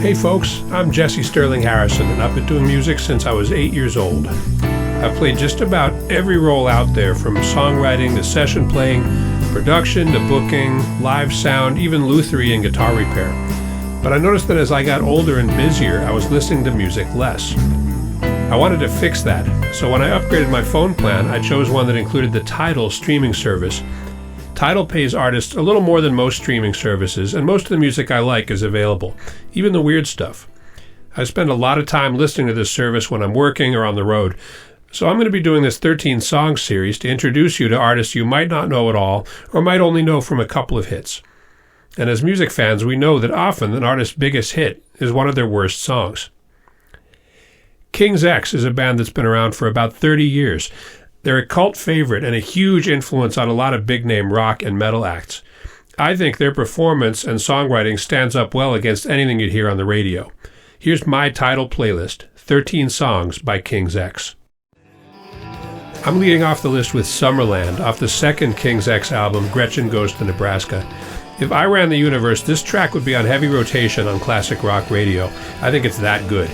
Hey folks, I'm Jesse Sterling Harrison, and I've been doing music since I was 8 years old. I've played just about every role out there, from songwriting to session playing, production to booking, live sound, even lutherie and guitar repair. But I noticed that as I got older and busier, I was listening to music less. I wanted to fix that, so when I upgraded my phone plan, I chose one that included the Tidal streaming service. Tidal pays artists a little more than most streaming services, and most of the music I like is available, even the weird stuff. I spend a lot of time listening to this service when I'm working or on the road, so I'm going to be doing this 13-song series to introduce you to artists you might not know at all, or might only know from a couple of hits. And as music fans, we know that often an artist's biggest hit is one of their worst songs. King's X is a band that's been around for about 30 years. They're a cult favorite and a huge influence on a lot of big-name rock and metal acts. I think their performance and songwriting stands up well against anything you'd hear on the radio. Here's my Tidal playlist, 13 songs by King's X. I'm leading off the list with Summerland, off the second King's X album, Gretchen Goes to Nebraska. If I ran the universe, this track would be on heavy rotation on classic rock radio. I think it's that good.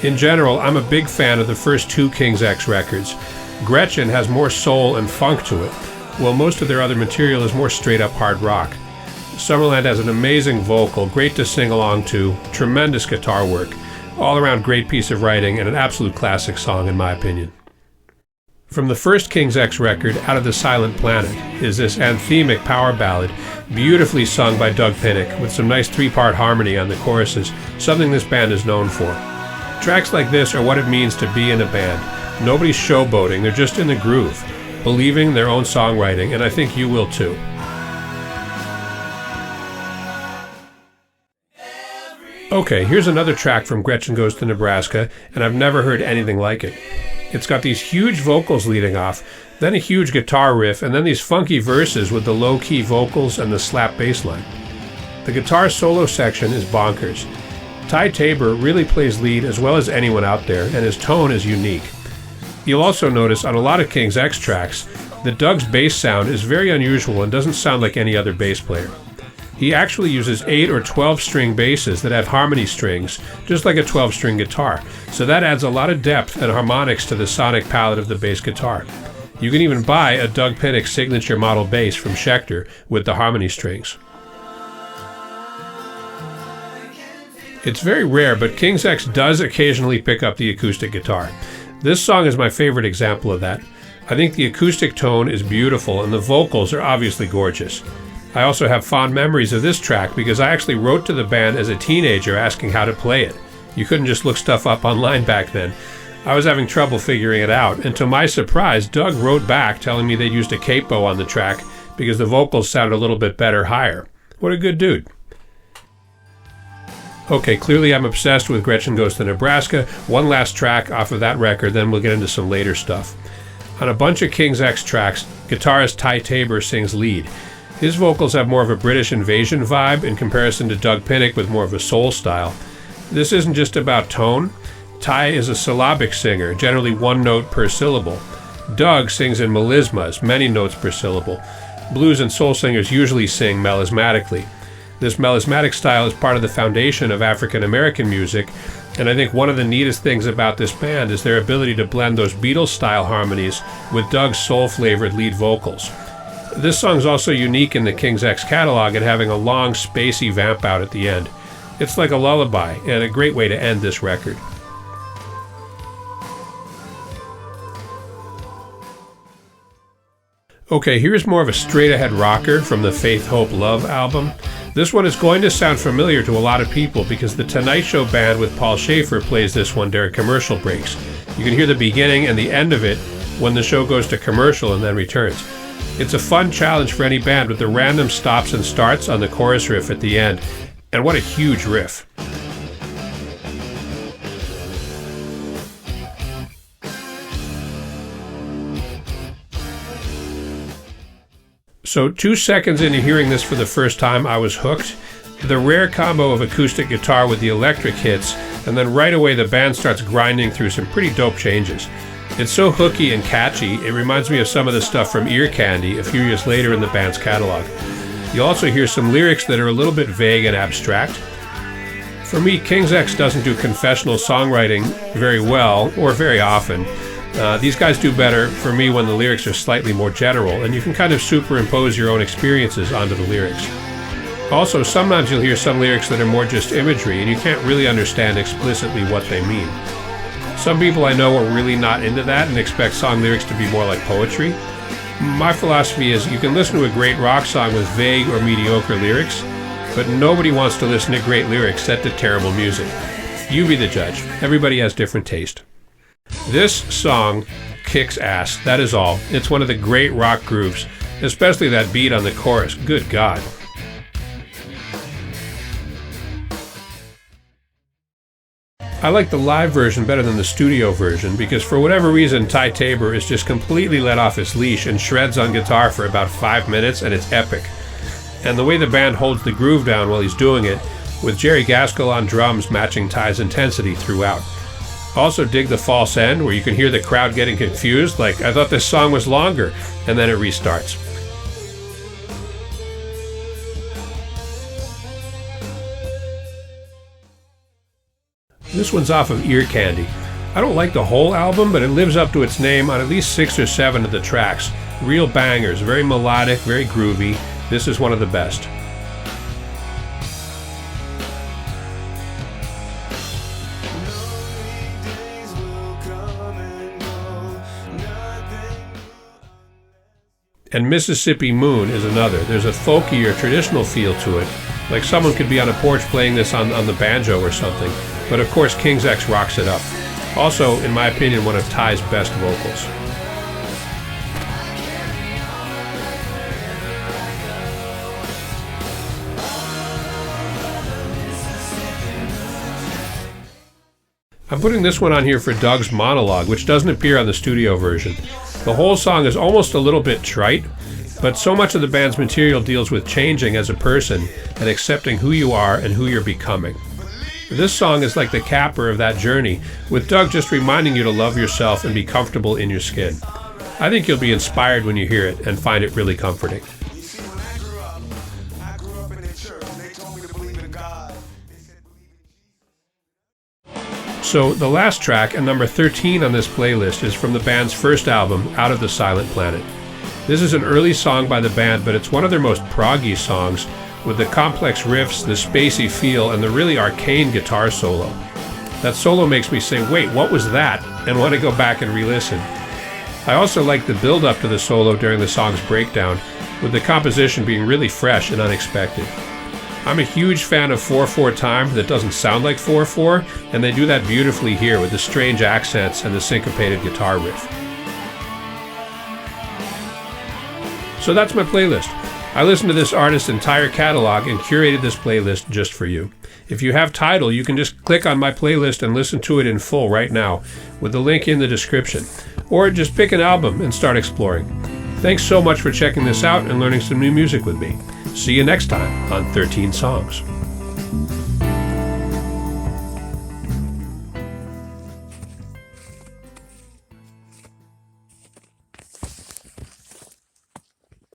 In general, I'm a big fan of the first two King's X records. Gretchen has more soul and funk to it, while most of their other material is more straight-up hard rock. Summerland has an amazing vocal, great to sing along to, tremendous guitar work, all-around great piece of writing, and an absolute classic song in my opinion. From the first King's X record, Out of the Silent Planet, is this anthemic power ballad, beautifully sung by Doug Pinnick, with some nice three-part harmony on the choruses, something this band is known for. Tracks like this are what it means to be in a band. Nobody's showboating, they're just in the groove, believing their own songwriting, and I think you will too. Okay, here's another track from Gretchen Goes to Nebraska, and I've never heard anything like it. It's got these huge vocals leading off, then a huge guitar riff, and then these funky verses with the low-key vocals and the slap bass line. The guitar solo section is bonkers. Ty Tabor really plays lead as well as anyone out there, and his tone is unique. You'll also notice on a lot of King's X tracks that Doug's bass sound is very unusual and doesn't sound like any other bass player. He actually uses 8 or 12-string basses that have harmony strings, just like a 12-string guitar, so that adds a lot of depth and harmonics to the sonic palette of the bass guitar. You can even buy a Doug Pinnick signature model bass from Schecter with the harmony strings. It's very rare, but King's X does occasionally pick up the acoustic guitar. This song is my favorite example of that. I think the acoustic tone is beautiful and the vocals are obviously gorgeous. I also have fond memories of this track because I actually wrote to the band as a teenager asking how to play it. You couldn't just look stuff up online back then. I was having trouble figuring it out, and to my surprise, Doug wrote back telling me they'd used a capo on the track because the vocals sounded a little bit better higher. What a good dude. Okay, clearly I'm obsessed with Gretchen Goes to Nebraska. One last track off of that record, then we'll get into some later stuff. On a bunch of King's X tracks, guitarist Ty Tabor sings lead. His vocals have more of a British invasion vibe in comparison to Doug Pinnick with more of a soul style. This isn't just about tone. Ty is a syllabic singer, generally one note per syllable. Doug sings in melismas, many notes per syllable. Blues and soul singers usually sing melismatically. This melismatic style is part of the foundation of African American music, and I think one of the neatest things about this band is their ability to blend those Beatles-style harmonies with Doug's soul-flavored lead vocals. This song's also unique in the King's X catalog in having a long, spacey vamp out at the end. It's like a lullaby, and a great way to end this record. Okay, here's more of a straight-ahead rocker from the Faith, Hope, Love album. This one is going to sound familiar to a lot of people because the Tonight Show band with Paul Schaefer plays this one during commercial breaks. You can hear the beginning and the end of it when the show goes to commercial and then returns. It's a fun challenge for any band with the random stops and starts on the chorus riff at the end. And what a huge riff. So 2 seconds into hearing this for the first time, I was hooked. The rare combo of acoustic guitar with the electric hits, and then right away the band starts grinding through some pretty dope changes. It's so hooky and catchy, it reminds me of some of the stuff from Ear Candy a few years later in the band's catalog. You'll also hear some lyrics that are a little bit vague and abstract. For me, King's X doesn't do confessional songwriting very well or very often. These guys do better for me when the lyrics are slightly more general, and you can kind of superimpose your own experiences onto the lyrics. Also, sometimes you'll hear some lyrics that are more just imagery, and you can't really understand explicitly what they mean. Some people I know are really not into that and expect song lyrics to be more like poetry. My philosophy is you can listen to a great rock song with vague or mediocre lyrics, but nobody wants to listen to great lyrics set to terrible music. You be the judge. Everybody has different taste. This song kicks ass, that is all. It's one of the great rock grooves, especially that beat on the chorus. Good God. I like the live version better than the studio version because for whatever reason Ty Tabor is just completely let off his leash and shreds on guitar for about 5 minutes, and it's epic. And the way the band holds the groove down while he's doing it, with Jerry Gaskill on drums matching Ty's intensity throughout. Also dig the false end where you can hear the crowd getting confused, like, I thought this song was longer, and then it restarts. This one's off of Ear Candy. I don't like the whole album, but it lives up to its name on at least 6 or 7 of the tracks. Real bangers, very melodic, very groovy. This is one of the best. And Mississippi Moon is another. There's a folkier, traditional feel to it, like someone could be on a porch playing this on the banjo or something. But of course, King's X rocks it up. Also, in my opinion, one of Ty's best vocals. I'm putting this one on here for Doug's monologue, which doesn't appear on the studio version. The whole song is almost a little bit trite, but so much of the band's material deals with changing as a person and accepting who you are and who you're becoming. This song is like the capper of that journey, with Doug just reminding you to love yourself and be comfortable in your skin. I think you'll be inspired when you hear it and find it really comforting. So the last track, and number 13 on this playlist, is from the band's first album, Out of the Silent Planet. This is an early song by the band, but it's one of their most proggy songs, with the complex riffs, the spacey feel, and the really arcane guitar solo. That solo makes me say, wait, what was that? And want to go back and re-listen. I also like the build-up to the solo during the song's breakdown, with the composition being really fresh and unexpected. I'm a huge fan of 4/4 time that doesn't sound like 4/4, and they do that beautifully here with the strange accents and the syncopated guitar riff. So that's my playlist. I listened to this artist's entire catalog and curated this playlist just for you. If you have Tidal, you can just click on my playlist and listen to it in full right now, with the link in the description. Or just pick an album and start exploring. Thanks so much for checking this out and learning some new music with me. See you next time on 13 Songs.